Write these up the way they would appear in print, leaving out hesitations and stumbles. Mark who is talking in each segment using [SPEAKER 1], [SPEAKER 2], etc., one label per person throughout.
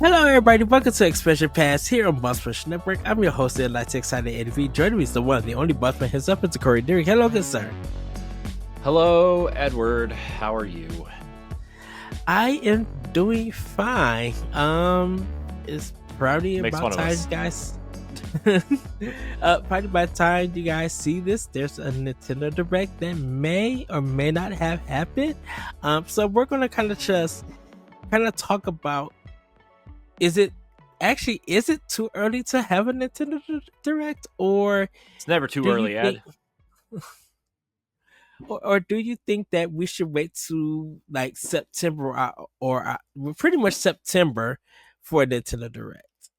[SPEAKER 1] Hello, everybody. Welcome to Expression Pass here on Boss Push Network. I'm your host, Lights Excited ADV. Joining me is the one, the only Bossman himself, Mr. Corey Dirrig. Hello, good sir.
[SPEAKER 2] Hello, Edward. How are you?
[SPEAKER 1] I am doing fine. It's probably about time, guys. Probably by the time you guys see this, there's a Nintendo Direct that may or may not have happened. So we're gonna kind of talk about. Is it too early to have a Nintendo Direct, or
[SPEAKER 2] it's never too early, Ed?
[SPEAKER 1] Or do you think that we should wait to like September or pretty much September for a Nintendo Direct?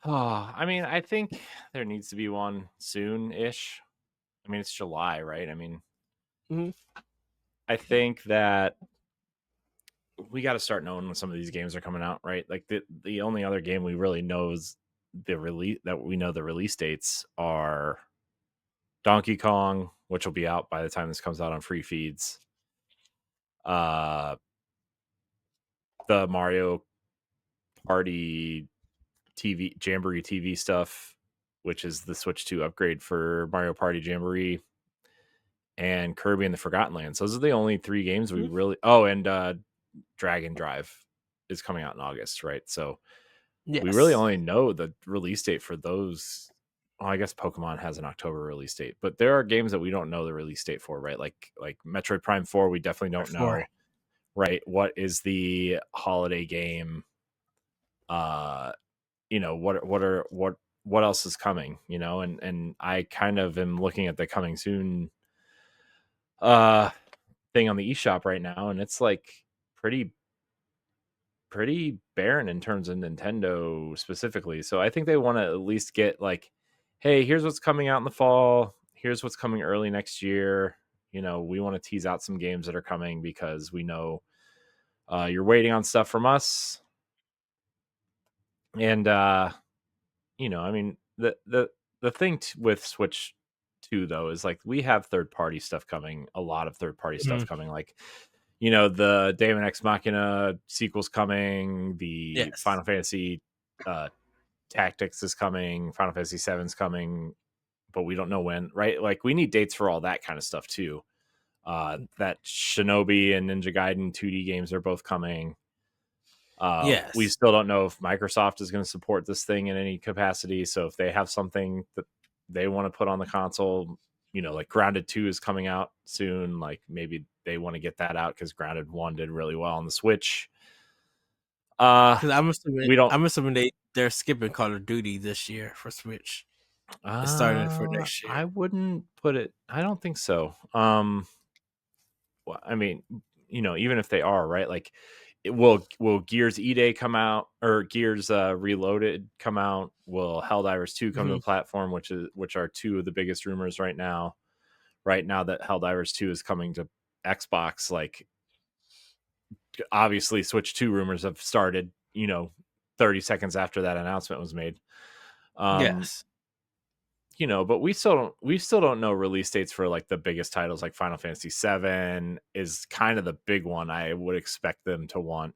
[SPEAKER 2] Oh, I mean, I think there needs to be one soon-ish. I mean, it's July, right? I mean, I think that we got to start knowing when some of these games are coming out, right? Like the only other game we really know is the release dates are Donkey Kong, which will be out by the time this comes out on free feeds. The Mario Party TV Jamboree TV stuff, which is the Switch 2 upgrade for Mario Party Jamboree, and Kirby and the Forgotten Lands. Those are the only three games we really. Oh, and Dragon Drive is coming out in August, right? So we really only know the release date for those. Well, I guess Pokemon has an October release date, but there are games that we don't know the release date for, right? Like Metroid Prime 4, we definitely don't know, right? What is the holiday game? What else is coming? And I kind of am looking at the coming soon thing on the eShop right now, and it's like pretty barren in terms of Nintendo specifically. So I think they want to at least get like, hey, here's what's coming out in the fall. Here's what's coming early next year. We want to tease out some games that are coming because we know you're waiting on stuff from us. And, I mean, the thing with Switch 2, though, is like we have third-party stuff coming, a lot of third-party stuff coming. Like, the Daemon X Machina sequel's coming, the Final Fantasy Tactics is coming, Final Fantasy 7's coming, but we don't know when, right? Like, we need dates for all that kind of stuff, too. That Shinobi and Ninja Gaiden 2D games are both coming. We still don't know if Microsoft is going to support this thing in any capacity. So if they have something that they want to put on the console, like Grounded 2 is coming out soon, like maybe they want to get that out because Grounded 1 did really well on the Switch.
[SPEAKER 1] Because I'm assuming they're skipping Call of Duty this year for Switch. It's starting for next year.
[SPEAKER 2] I wouldn't put it. I don't think so. Well, I mean, even if they are, right, like, will Gears E-Day come out, or Gears Reloaded come out? Will Helldivers 2 come to the platform, which are two of the biggest rumors right now that Helldivers 2 is coming to Xbox? Like, obviously Switch 2 rumors have started 30 seconds after that announcement was made. But we still don't know release dates for like the biggest titles. Like Final Fantasy 7 is kind of the big one I would expect them to want.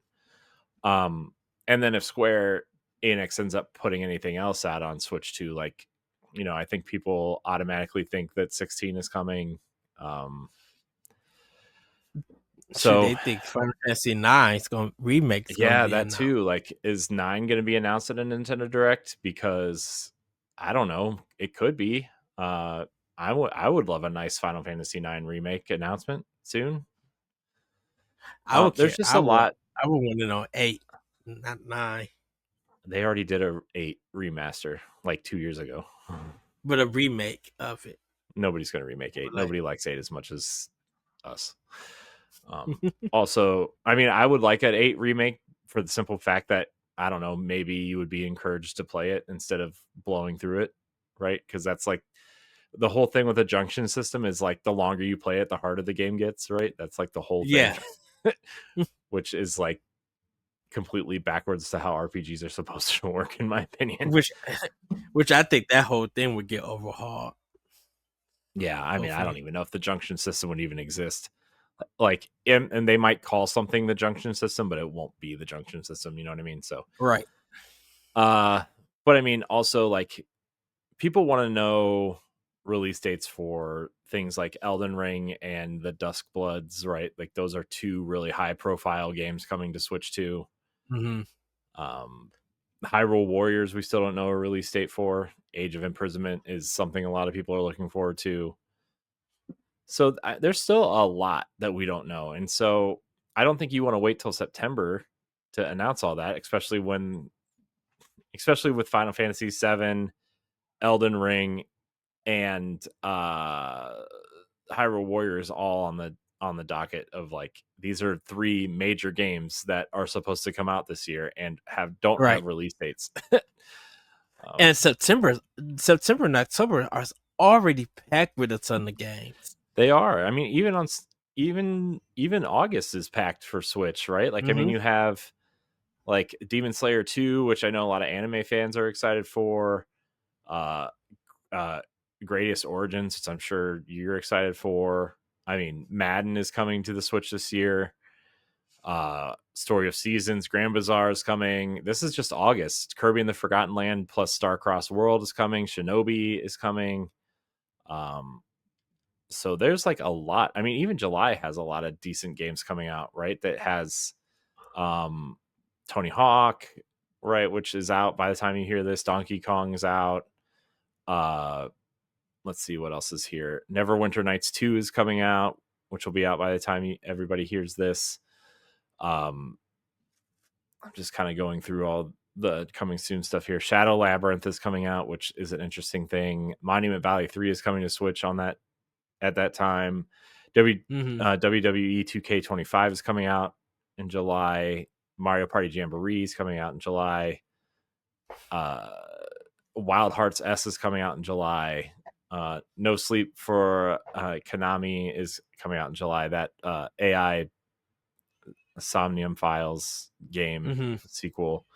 [SPEAKER 2] And then if Square Enix ends up putting anything else out on Switch 2, like, I think people automatically think that 16 is coming.
[SPEAKER 1] So they think Final Fantasy 9 is going to remake.
[SPEAKER 2] Yeah, that too. Like, is 9 going to be announced at a Nintendo Direct? Because I don't know. It could be. I would love a nice Final Fantasy 9 remake announcement soon. There's just a lot.
[SPEAKER 1] I would want to know 8, not 9.
[SPEAKER 2] They already did a 8 remaster like 2 years ago.
[SPEAKER 1] But a remake of it.
[SPEAKER 2] Nobody's going to remake 8. Nobody likes 8 as much as us. Also, I mean, I would like an 8 remake for the simple fact that, I don't know, maybe you would be encouraged to play it instead of blowing through it, right? Because that's like the whole thing with the junction system is like the longer you play it, the harder the game gets, right? That's like the whole thing. Which is like completely backwards to how RPGs are supposed to work, in my opinion.
[SPEAKER 1] Which I think that whole thing would get overhauled.
[SPEAKER 2] Yeah, I mean, I don't even know if the junction system would even exist. Like, and they might call something the junction system, but it won't be the junction system. You know what I mean? So,
[SPEAKER 1] Right.
[SPEAKER 2] but I mean, also like people want to know release dates for things like Elden Ring and the Dusk Bloods, right? Like those are two really high profile games coming to Switch 2.
[SPEAKER 1] Mm-hmm.
[SPEAKER 2] Um, Hyrule Warriors, we still don't know a release date for. Age of Imprisonment is something a lot of people are looking forward to. So there's still a lot that we don't know. And so I don't think you want to wait till September to announce all that, especially with Final Fantasy 7, Elden Ring, and Hyrule Warriors all on the docket of like these are three major games that are supposed to come out this year and don't
[SPEAKER 1] Right.
[SPEAKER 2] have release dates.
[SPEAKER 1] And September and October are already packed with a ton of games.
[SPEAKER 2] They are. I mean, even August is packed for Switch, right? Like, I mean,
[SPEAKER 1] Mm-hmm.
[SPEAKER 2] you have like Demon Slayer 2, which I know a lot of anime fans are excited for. Uh, uh, Greatest Origins, which I'm sure you're excited for. I mean, Madden is coming to the Switch this year. Story of Seasons, Grand Bazaar is coming. This is just August. Kirby and the Forgotten Land plus Starcross World is coming. Shinobi is coming. Um, so there's like a lot. I mean, even July has a lot of decent games coming out, right? That has um Tony Hawk, right, which is out by the time you hear this. Donkey Kong is out. Uh let's see what else is here. Neverwinter Nights 2 is coming out, which will be out by the time everybody hears this. I'm just kind of going through all the coming soon stuff here. Shadow Labyrinth is coming out, which is an interesting thing. Monument Valley 3 is coming to Switch on that at that time.
[SPEAKER 1] Mm-hmm.
[SPEAKER 2] WWE 2K25 is coming out in July. Mario Party Jamboree is coming out in July. Uh, Wild Hearts S is coming out in July. No Sleep for Konami is coming out in July. That AI Somnium Files game
[SPEAKER 1] Mm-hmm.
[SPEAKER 2] sequel.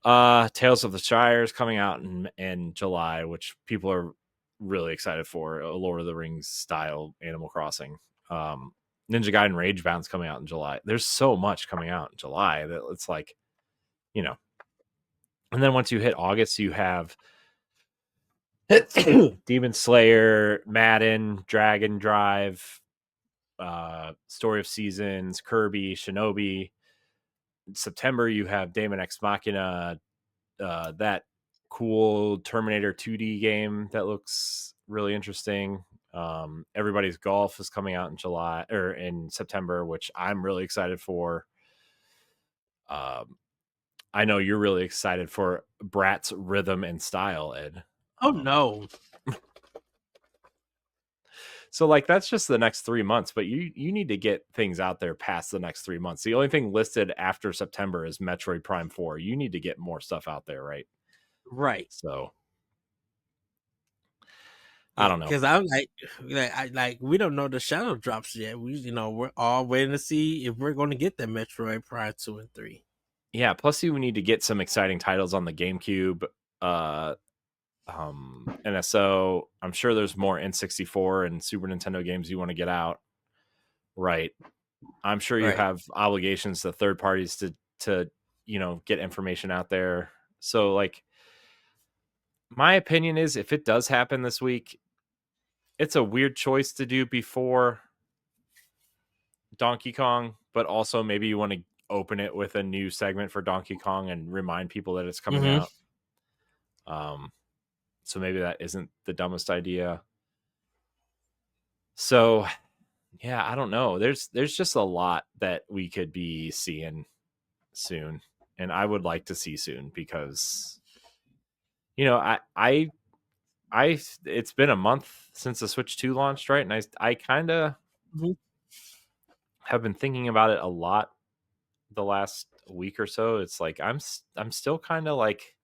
[SPEAKER 2] Tales of the Shire is coming out in July, which people are really excited for. A Lord of the Rings style Animal Crossing. Um, Ninja Gaiden Rage Bound's coming out in July. There's so much coming out in July that it's like, you know. And then once you hit August, you have Demon Slayer, Madden, Dragon Drive, Story of Seasons, Kirby, Shinobi. In September, you have Daemon X Machina, that cool Terminator 2D game that looks really interesting. Everybody's Golf is coming out in July or in September, which I'm really excited for. Um, I know you're really excited for Brat's Rhythm and Style, Ed.
[SPEAKER 1] Oh no.
[SPEAKER 2] So like that's just the next 3 months, but you need to get things out there past the next 3 months. The only thing listed after September is Metroid Prime 4. You need to get more stuff out there, right?
[SPEAKER 1] Right.
[SPEAKER 2] So I
[SPEAKER 1] Yeah,
[SPEAKER 2] don't know.
[SPEAKER 1] because I'm like we don't know the shadow drops yet. We're all waiting to see if we're going to get that Metroid Prime 2 and 3.
[SPEAKER 2] Yeah, plus you need to get some exciting titles on the GameCube, NSO. I'm sure there's more N64 and Super Nintendo games you want to get out, right? I'm sure you
[SPEAKER 1] Right.
[SPEAKER 2] have obligations to third parties to get information out there. So like my opinion is if it does happen this week, it's a weird choice to do before Donkey Kong, but also maybe you want to open it with a new segment for Donkey Kong and remind people that it's coming
[SPEAKER 1] Mm-hmm.
[SPEAKER 2] out. So maybe that isn't the dumbest idea. So yeah, I don't know. There's just a lot that we could be seeing soon, and I would like to see soon because I it's been a month since the Switch 2 launched, right? And I kind of
[SPEAKER 1] Mm-hmm.
[SPEAKER 2] have been thinking about it a lot the last week or so. It's like I'm still kind of like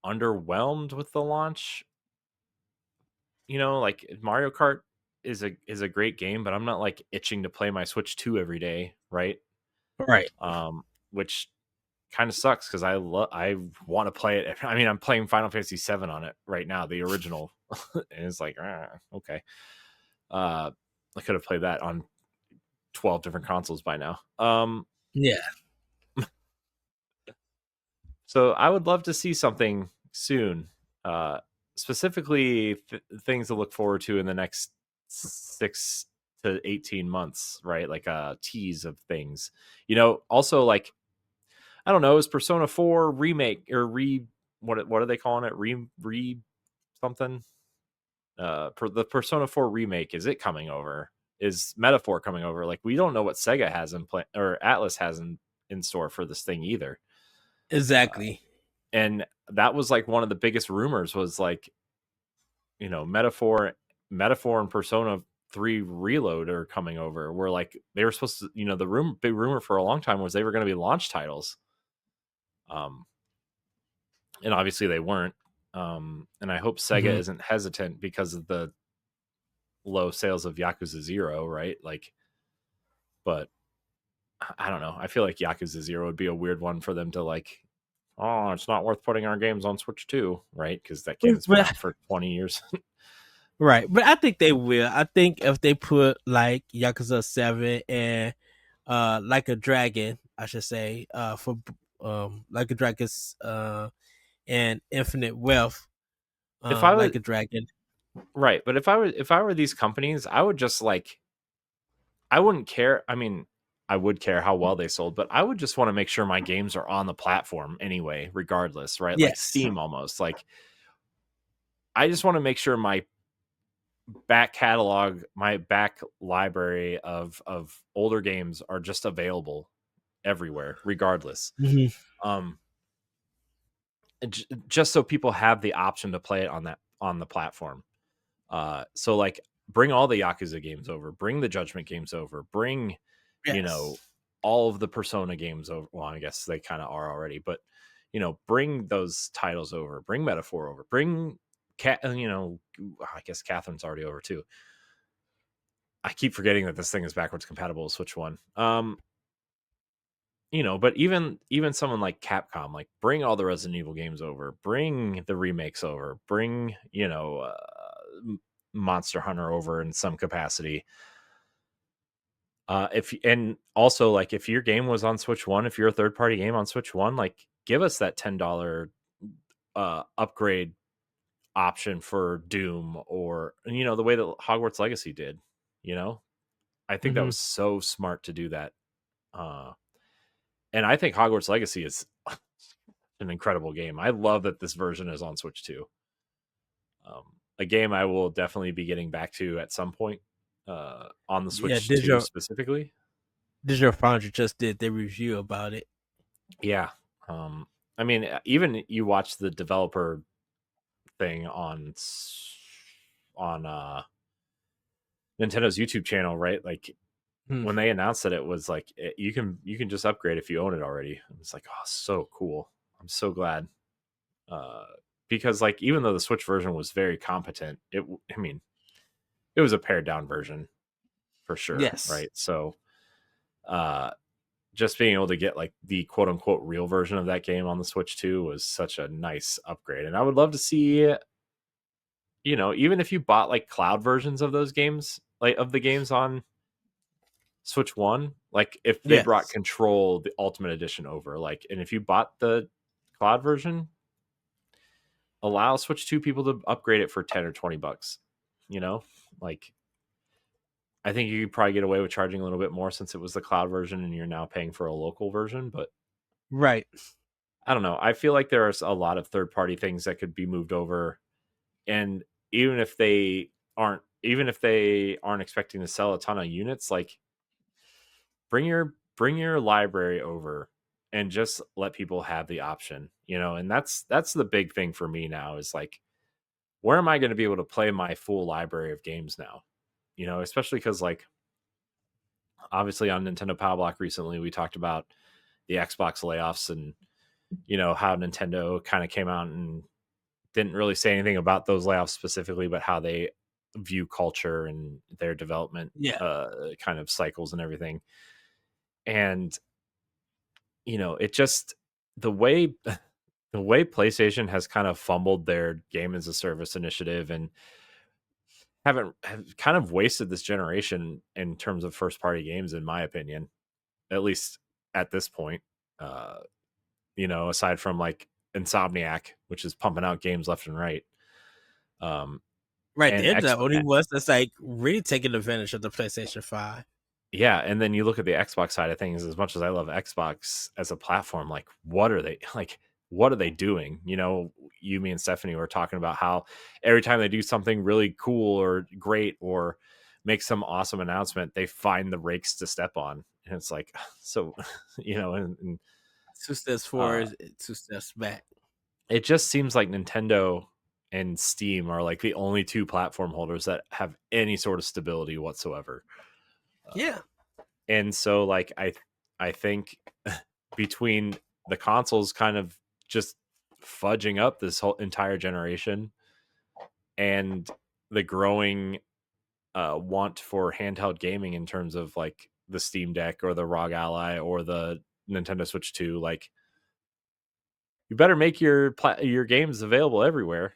[SPEAKER 2] underwhelmed with the launch. Like Mario Kart is a great game, but I'm not like itching to play my Switch 2 every day, right?
[SPEAKER 1] Right.
[SPEAKER 2] Which kind of sucks because I want to play it. I mean, I'm playing Final Fantasy 7 on it right now, the original, and it's like okay. I could have played that on 12 different consoles by now.
[SPEAKER 1] Yeah.
[SPEAKER 2] So I would love to see something soon, specifically things to look forward to in the next 6 to 18 months, right? Like a tease of things. Also like, I don't know, is Persona 4 remake or what are they calling it? Re something? The Persona 4 remake, is it coming over? Is Metaphor coming over? Like, we don't know what Sega has in play or Atlas has in store for this thing either.
[SPEAKER 1] Exactly.
[SPEAKER 2] And that was like one of the biggest rumors was like, Metaphor and Persona 3 Reload are coming over. Where like they were supposed to, the big rumor for a long time was they were going to be launch titles. And obviously they weren't. And I hope Sega isn't hesitant because of the low sales of Yakuza 0, right? Like, but I don't know. I feel like Yakuza 0 would be a weird one for them to like, oh, it's not worth putting our games on Switch 2, right? Because that game has been out for 20 years.
[SPEAKER 1] Right, but I think they will. I think if they put like Yakuza 7 and Like a Dragon, I should say, for Like a Dragon's and Infinite Wealth,
[SPEAKER 2] If I was
[SPEAKER 1] Like a Dragon.
[SPEAKER 2] right, but if I were these companies, I would just like, I wouldn't care. I mean, I would care how well they sold, but I would just want to make sure my games are on the platform anyway, regardless, right? Like
[SPEAKER 1] Yes.
[SPEAKER 2] Steam almost. Like, I just want to make sure my back catalog, my back library of older games are just available everywhere, regardless.
[SPEAKER 1] Mm-hmm.
[SPEAKER 2] Um, just so people have the option to play it on the platform. So like, bring all the Yakuza games over, bring the Judgment games over, bring,
[SPEAKER 1] Yes.
[SPEAKER 2] all of the Persona games over. Well, I guess they kind of are already, but bring those titles over, bring Metaphor over, bring I guess Catherine's already over too. I keep forgetting that this thing is backwards compatible with Switch 1. But even someone like Capcom, like, bring all the Resident Evil games over, bring the remakes over, bring Monster Hunter over in some capacity. If and also like, if your game was on Switch 1, if you're a third party game on Switch 1, like, give us that $10 upgrade option for Doom, or the way that Hogwarts Legacy did. I think that
[SPEAKER 1] Mm-hmm.
[SPEAKER 2] was so smart to do that. And I think Hogwarts Legacy is an incredible game. I love that this version is on Switch 2. A game I will definitely be getting back to at some point, on the
[SPEAKER 1] Yeah.
[SPEAKER 2] Switch 2 specifically.
[SPEAKER 1] Digital Foundry just did their review about it.
[SPEAKER 2] Yeah. I mean, even you watch the developer thing on Nintendo's YouTube channel, right? Like,
[SPEAKER 1] Hmm.
[SPEAKER 2] when they announced that, it was like, you can just upgrade if you own it already. It's like, oh, so cool. I'm so glad. Uh, because like, even though the Switch version was very competent, I mean, it was a pared down version for sure,
[SPEAKER 1] Yes.
[SPEAKER 2] right? So, uh, just being able to get like the quote unquote real version of that game on the Switch 2 was such a nice upgrade. And I would love to see, even if you bought like cloud versions of those games, like of the games on Switch 1, like, if they brought
[SPEAKER 1] Yes.
[SPEAKER 2] Control the Ultimate Edition over, like, and if you bought the cloud version, allow Switch 2 people to upgrade it for 10 or $20. Like, I think you could probably get away with charging a little bit more since it was the cloud version and you're now paying for a local version, but
[SPEAKER 1] Right.
[SPEAKER 2] I don't know. I feel like there's a lot of third party things that could be moved over, and even if they aren't expecting to sell a ton of units, like, bring your library over and just let people have the option. And that's the big thing for me now, is like, where am I going to be able to play my full library of games now? Especially because, like, obviously on Nintendo Power Block recently we talked about the Xbox layoffs, and how Nintendo kind of came out and didn't really say anything about those layoffs specifically, but how they view culture and their development
[SPEAKER 1] Yeah.
[SPEAKER 2] kind of cycles and everything. And it just, the way PlayStation has kind of fumbled their game as a service initiative, and have kind of wasted this generation in terms of first party games, in my opinion, at least at this point. Uh, aside from like Insomniac, which is pumping out games left and right. Um,
[SPEAKER 1] Right,
[SPEAKER 2] and
[SPEAKER 1] they're the
[SPEAKER 2] X,
[SPEAKER 1] only ones that's like really taking advantage of the PlayStation 5.
[SPEAKER 2] yeah, and then you look at the Xbox side of things. As much as I love Xbox as a platform, like what are they like? What are they doing? You, me, and Stephanie were talking about how every time they do something really cool or great or make some awesome announcement, they find the rakes to step on, and it's like, so, and
[SPEAKER 1] 2 steps
[SPEAKER 2] uh,
[SPEAKER 1] forward, 2 steps back.
[SPEAKER 2] it just seems like Nintendo and Steam are like the only two platform holders that have any sort of stability whatsoever.
[SPEAKER 1] Yeah.
[SPEAKER 2] And so like I think between the consoles kind of just fudging up this whole entire generation and the growing want for handheld gaming in terms of like the Steam Deck or the ROG Ally or the Nintendo Switch 2, like you better make your games available everywhere,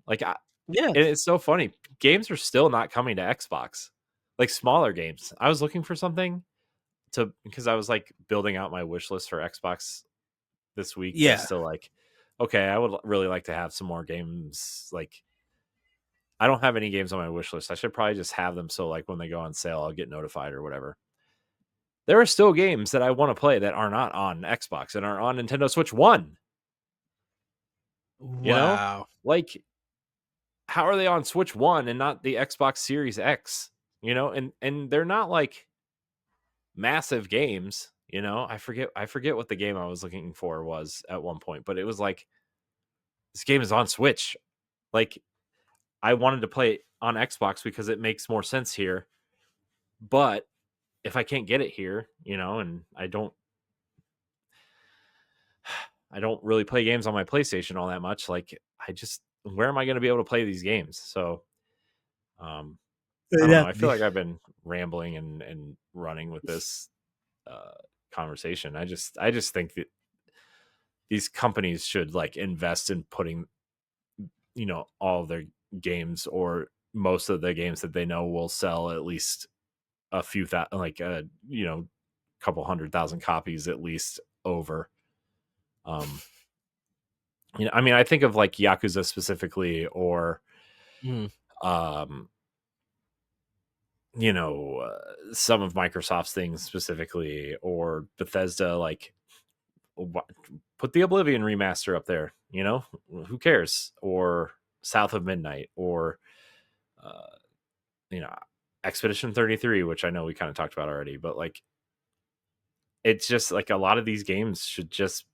[SPEAKER 2] like
[SPEAKER 1] Yeah.
[SPEAKER 2] and it's so funny, games are still not coming to Xbox, like smaller games. I was looking for something because I was like building out my wish list for Xbox this week,
[SPEAKER 1] Yeah.
[SPEAKER 2] just to like, okay, I would really like to have some more games. Like, I don't have any games on my wish list. I should probably just have them so like when they go on sale, I'll get notified or whatever. There are still games that I want to play that are not on Xbox and are on Nintendo Switch 1.
[SPEAKER 1] Wow.
[SPEAKER 2] Like, how are they on Switch 1 and not the Xbox Series X? And they're not like massive games. I forget what the game I was looking for was at one point, but it was like, this game is on Switch. Like, I wanted to play it on Xbox because it makes more sense here. But if I can't get it here, and I don't really play games on my PlayStation all that much. Like, where am I going to be able to play these games? So, I don't know. I feel
[SPEAKER 1] Exactly.
[SPEAKER 2] like I've been rambling and running with this uh, conversation. I just think that these companies should like invest in putting all of their games or most of the games that they know will sell at least a few like couple 100,000 copies at least over. um I mean, I think of like Yakuza specifically, or
[SPEAKER 1] Mm.
[SPEAKER 2] um some of Microsoft's things specifically, or Bethesda, like put the Oblivion remaster up there, who cares? Or South of Midnight, or uh you know Expedition 33, which I know we kind of talked about already, but like it's just like a lot of these games should just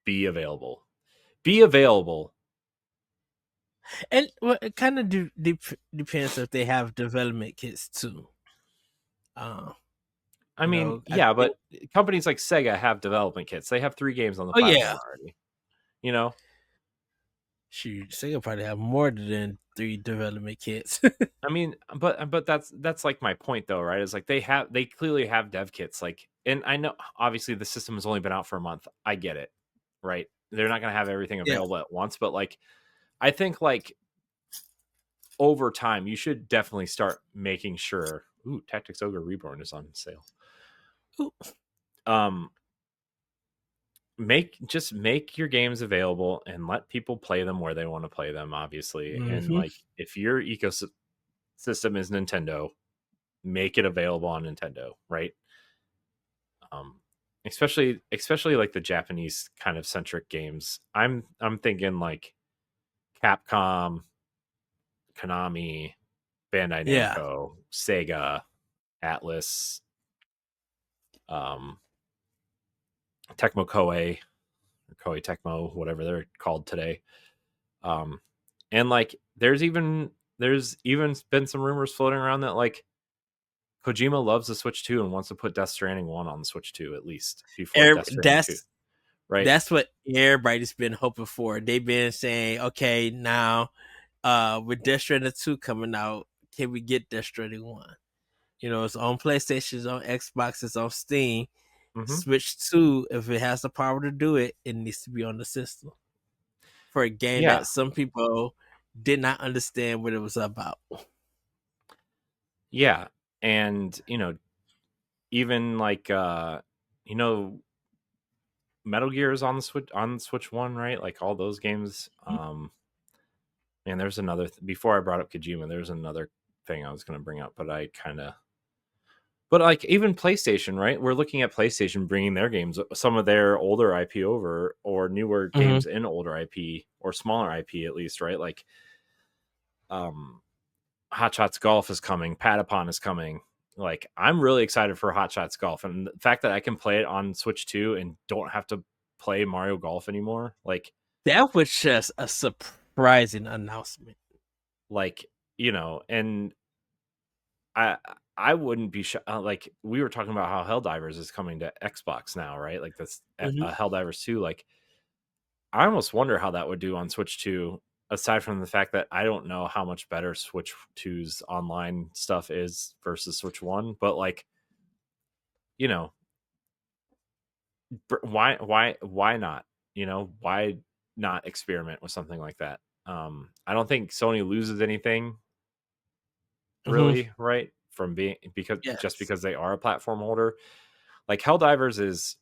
[SPEAKER 2] be available. Be available.
[SPEAKER 1] And well, it kind of depends if they have development kits too. Uh,
[SPEAKER 2] I mean,
[SPEAKER 1] I
[SPEAKER 2] yeah,
[SPEAKER 1] think.
[SPEAKER 2] but companies like Sega have development kits. They have 3 games on the
[SPEAKER 1] Oh yeah,
[SPEAKER 2] platform already. You know,
[SPEAKER 1] shoot, Sega probably have more than 3 development kits.
[SPEAKER 2] I mean, but that's like my point though, right? Is like they clearly have dev kits, like, and I know obviously the system has only been out for a month. I get it, right? They're not going to have everything
[SPEAKER 1] Yeah.
[SPEAKER 2] available at once, but like I think like over time you should definitely start making sure. Ooh, Tactics Ogre Reborn is on sale.
[SPEAKER 1] Ooh.
[SPEAKER 2] Um, make your games available and let people play them where they want to play them, obviously. And
[SPEAKER 1] Mhm.
[SPEAKER 2] like, if your ecosystem is Nintendo, make it available on Nintendo, right? um especially like the Japanese kind of centric games. I'm thinking like Capcom, Konami, Bandai
[SPEAKER 1] Yeah.
[SPEAKER 2] Namco, Sega, Atlas, um Tecmo Koei, or Koei Tecmo, whatever they're called today. um and like there's even been some rumors floating around that like Kojima loves the Switch 2 and wants to put Death Stranding 1 on the Switch 2 at least before Death Stranding 2, right?
[SPEAKER 1] That's what everybody's been hoping for. They've been saying, okay, now with Death Stranding 2 coming out, can we get Death Stranding 1? It's on PlayStation, it's on Xbox, it's on Steam.
[SPEAKER 2] Hmm.
[SPEAKER 1] Switch 2, if it has the power to do it, it needs to be on the system for a game
[SPEAKER 2] Yeah.
[SPEAKER 1] that some people did not understand what it was about.
[SPEAKER 2] Yeah, and even like you know Metal Gear is on Switch One, right? Like all those games. And there's another before I brought up Kojima. There's another thing I was going to bring up, but I kind of. But like even PlayStation, right? We're looking at PlayStation bringing their games, some of their older IP over, or newer
[SPEAKER 1] Mm-hmm.
[SPEAKER 2] games in older IP or smaller IP at least, right? Like, um, Hot Shots Golf is coming, Patapon is coming. Like, I'm really excited for Hot Shots Golf, and the fact that I can play it on Switch 2 and don't have to play Mario Golf anymore,
[SPEAKER 1] That was just a surprising announcement.
[SPEAKER 2] like and I I wouldn't be like we were talking about how Helldivers is coming to Xbox now, right? Like that's
[SPEAKER 1] Mm-hmm.
[SPEAKER 2] Helldivers 2. Like I almost wonder how that would do on Switch 2. Aside from the fact that I don't know how much better Switch 2's online stuff is versus Switch 1, but like you know why not? Why not experiment with something like that? I don't think Sony loses anything
[SPEAKER 1] Mm-hmm.
[SPEAKER 2] really, right? From being
[SPEAKER 1] Yes.
[SPEAKER 2] because they are a platform holder. Like Helldivers is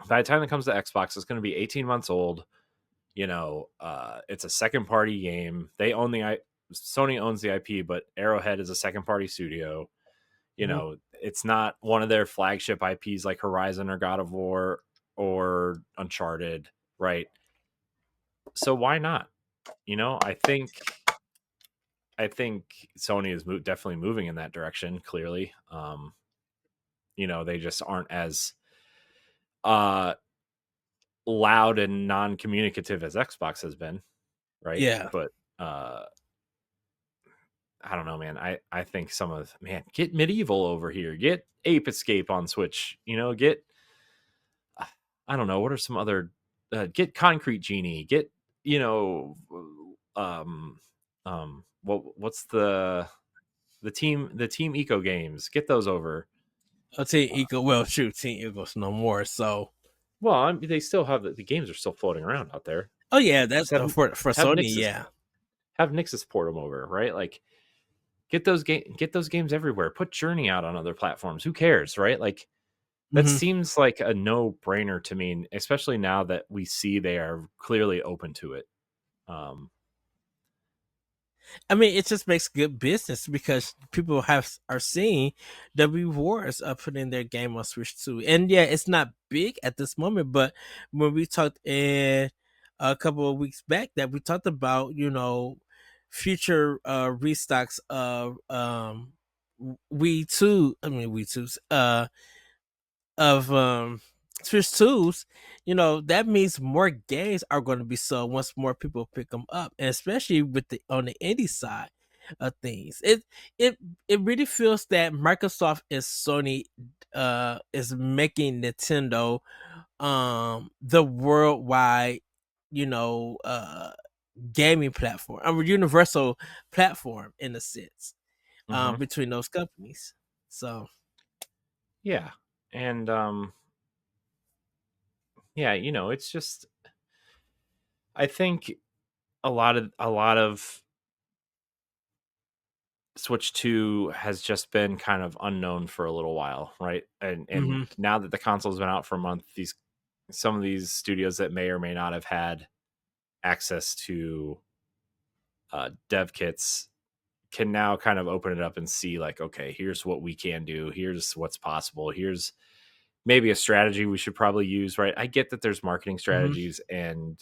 [SPEAKER 2] by the time it comes to Xbox, it's going to be 18 months old. It's a second party game. Sony owns the IP, but Arrowhead is a second party studio.
[SPEAKER 1] Mm-hmm.
[SPEAKER 2] It's not one of their flagship IPs like Horizon or God of War or Uncharted, right? So why not? I think Sony is definitely moving in that direction. Clearly, they just aren't as uh loud and non-communicative as Xbox has been, right?
[SPEAKER 1] Yeah.
[SPEAKER 2] But uh I don't know, man. I think get Medieval over here, get Ape Escape on Switch, get I don't know, what are some other get Concrete Genie, get you know what's the Team Eco games, get those over.
[SPEAKER 1] I'll Team Eagle. Well, shoot, Team Eagles no more. So,
[SPEAKER 2] Well, I mean, they still have the games are still floating around out there.
[SPEAKER 1] oh yeah, that
[SPEAKER 2] Just have
[SPEAKER 1] for
[SPEAKER 2] have
[SPEAKER 1] Sony,
[SPEAKER 2] Nixus
[SPEAKER 1] yeah.
[SPEAKER 2] have Nixus port them over, right? Like get those games everywhere. Put Journey out on other platforms. Who cares, right? Like that
[SPEAKER 1] Mm-hmm.
[SPEAKER 2] seems like a no-brainer to me, especially now that we see they are clearly open to it. Um,
[SPEAKER 1] I mean, it just makes good business because people are seeing the rewards of putting their game on Switch too. And yeah, it's not big at this moment, but when we talked in a couple of weeks back that we talked about, future restocks of We Two, I mean We Twos, of Switch twos, that means more games are going to be sold once more people pick them up, and especially with the on the indie side of things. It it really feels that Microsoft and Sony is making Nintendo the worldwide, you know, uh gaming platform, a universal platform in a sense,
[SPEAKER 2] mhm.
[SPEAKER 1] between those companies. So,
[SPEAKER 2] Yeah, and yeah, it's just I think a lot of Switch 2 has just been kind of unknown for a little while, right? And
[SPEAKER 1] hmm
[SPEAKER 2] now that the console's been out for a month, these some of these studios that may or may not have had access to dev kits can now kind of open it up and see like, okay, here's what we can do, here's what's possible, here's maybe a strategy we should probably use, right? I get that there's marketing
[SPEAKER 1] hmm
[SPEAKER 2] strategies and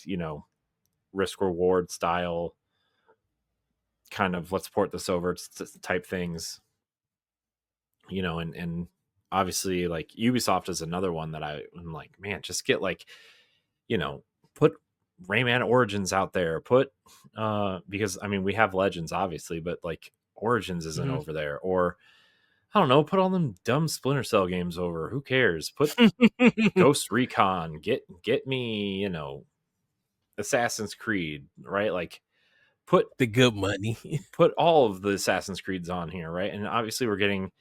[SPEAKER 2] risk reward style kind of let's port this over type things, and obviously like Ubisoft is another one that I'm like, man, just get like, you know, put Rayman Origins out there, put because I mean we have Legends obviously, but like Origins isn't
[SPEAKER 1] hmm
[SPEAKER 2] over there, or I don't know, put all them dumb Splinter Cell games over. Who cares? Put Ghost Recon, get me, Assassin's Creed, right? Like put
[SPEAKER 1] the good money.
[SPEAKER 2] put all of the Assassin's Creeds on here, right? And obviously we're getting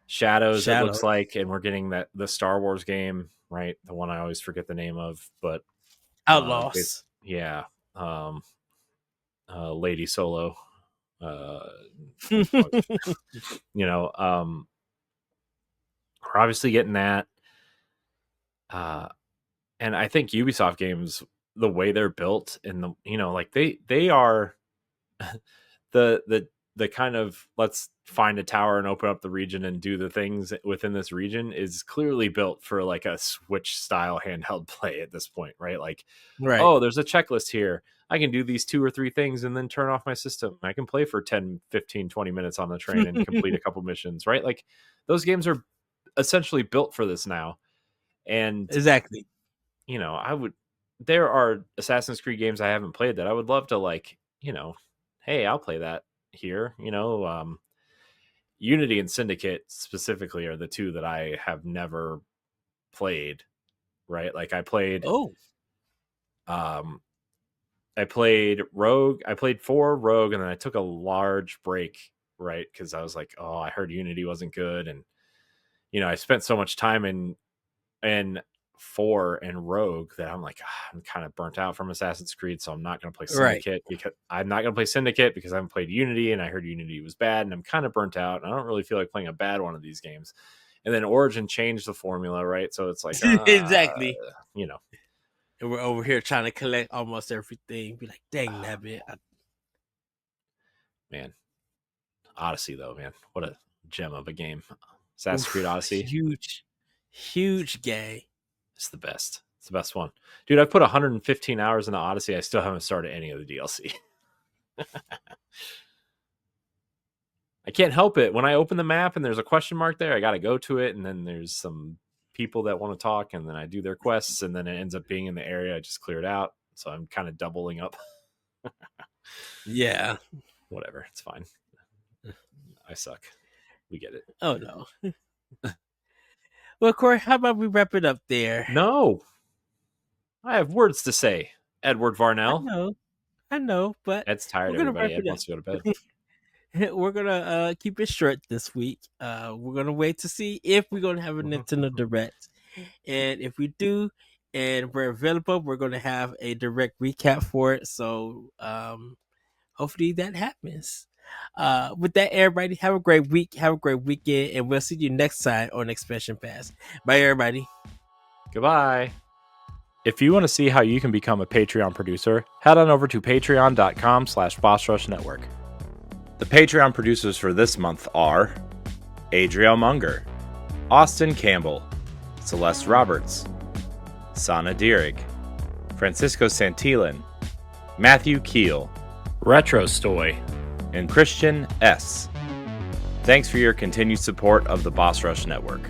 [SPEAKER 2] Shadows, it
[SPEAKER 1] Shadow
[SPEAKER 2] looks like, and we're getting the Star Wars game, right? The one I always forget the name of, but it's
[SPEAKER 1] Outlaws.
[SPEAKER 2] yeah, Lady Solo, uh, You know, we're obviously getting that. And I think Ubisoft games, the way they're built and like they are the kind of let's find a tower and open up the region and do the things within this region is clearly built for like a Switch style handheld play at this point, right? Like,
[SPEAKER 1] Right.
[SPEAKER 2] oh, there's a checklist here. I can do these 2 or 3 things and then turn off my system. I can play for 10, 15, 20 minutes on the train and complete a couple missions, right? Like those games are essentially built for this now. And
[SPEAKER 1] Exactly.
[SPEAKER 2] there are Assassin's Creed games I haven't played that I would love to like, hey, I'll play that here. Unity and Syndicate specifically are the 2 that I have never played, right? Like I played Rogue. I played 4 Rogue, and then I took a large break, right? Because I was like, oh, I heard Unity wasn't good, and I spent so much time in 4 and Rogue that I'm like, I'm kind of burnt out from Assassin's Creed, so I'm not going to play Syndicate because I'm not going to play Syndicate because I haven't played Unity, and I heard Unity was bad, and I'm kind of burnt out. And I don't really feel like playing a bad one of these games. And then Origin changed the formula, right? So it's like
[SPEAKER 1] exactly. And we're over here trying to collect almost everything. Be like, dang, that bit.
[SPEAKER 2] Man, Odyssey though, man, what a gem of a game. Assassin's Creed Odyssey,
[SPEAKER 1] huge game.
[SPEAKER 2] It's the best. It's the best one, dude. I've put 115 hours into Odyssey. I still haven't started any of the DLC. I can't help it. When I open the map and there's a question mark there, I got to go to it, and then there's some people that want to talk, and then I do their quests, and then it ends up being in the area I just cleared out. So I'm kind of doubling up.
[SPEAKER 1] Yeah.
[SPEAKER 2] Whatever. It's fine. I suck. We get it.
[SPEAKER 1] Oh, no. Well, Corey, how about we wrap it up there?
[SPEAKER 2] No. I have words to say, Edward Varnell.
[SPEAKER 1] I know, but
[SPEAKER 2] Ed's tired, everybody. Ed wants to go to bed.
[SPEAKER 1] We're gonna keep it short this week. We're gonna wait to see if we're gonna have a Nintendo Direct, and if we do, and we're available, we're gonna have a direct recap for it. So, hopefully that happens. With that, everybody, have a great week, have a great weekend, and we'll see you next time on Expansion Pass. Bye, everybody.
[SPEAKER 2] Goodbye. If you want to see how you can become a Patreon producer, head on over to patreon.com/BossRushNetwork. The Patreon producers for this month are Adriel Munger, Austin Campbell, Celeste Roberts, Sana Dirrig, Francisco Santillan, Matthew Keel, Retro Stoy, and Christian S. Thanks for your continued support of the Boss Rush Network.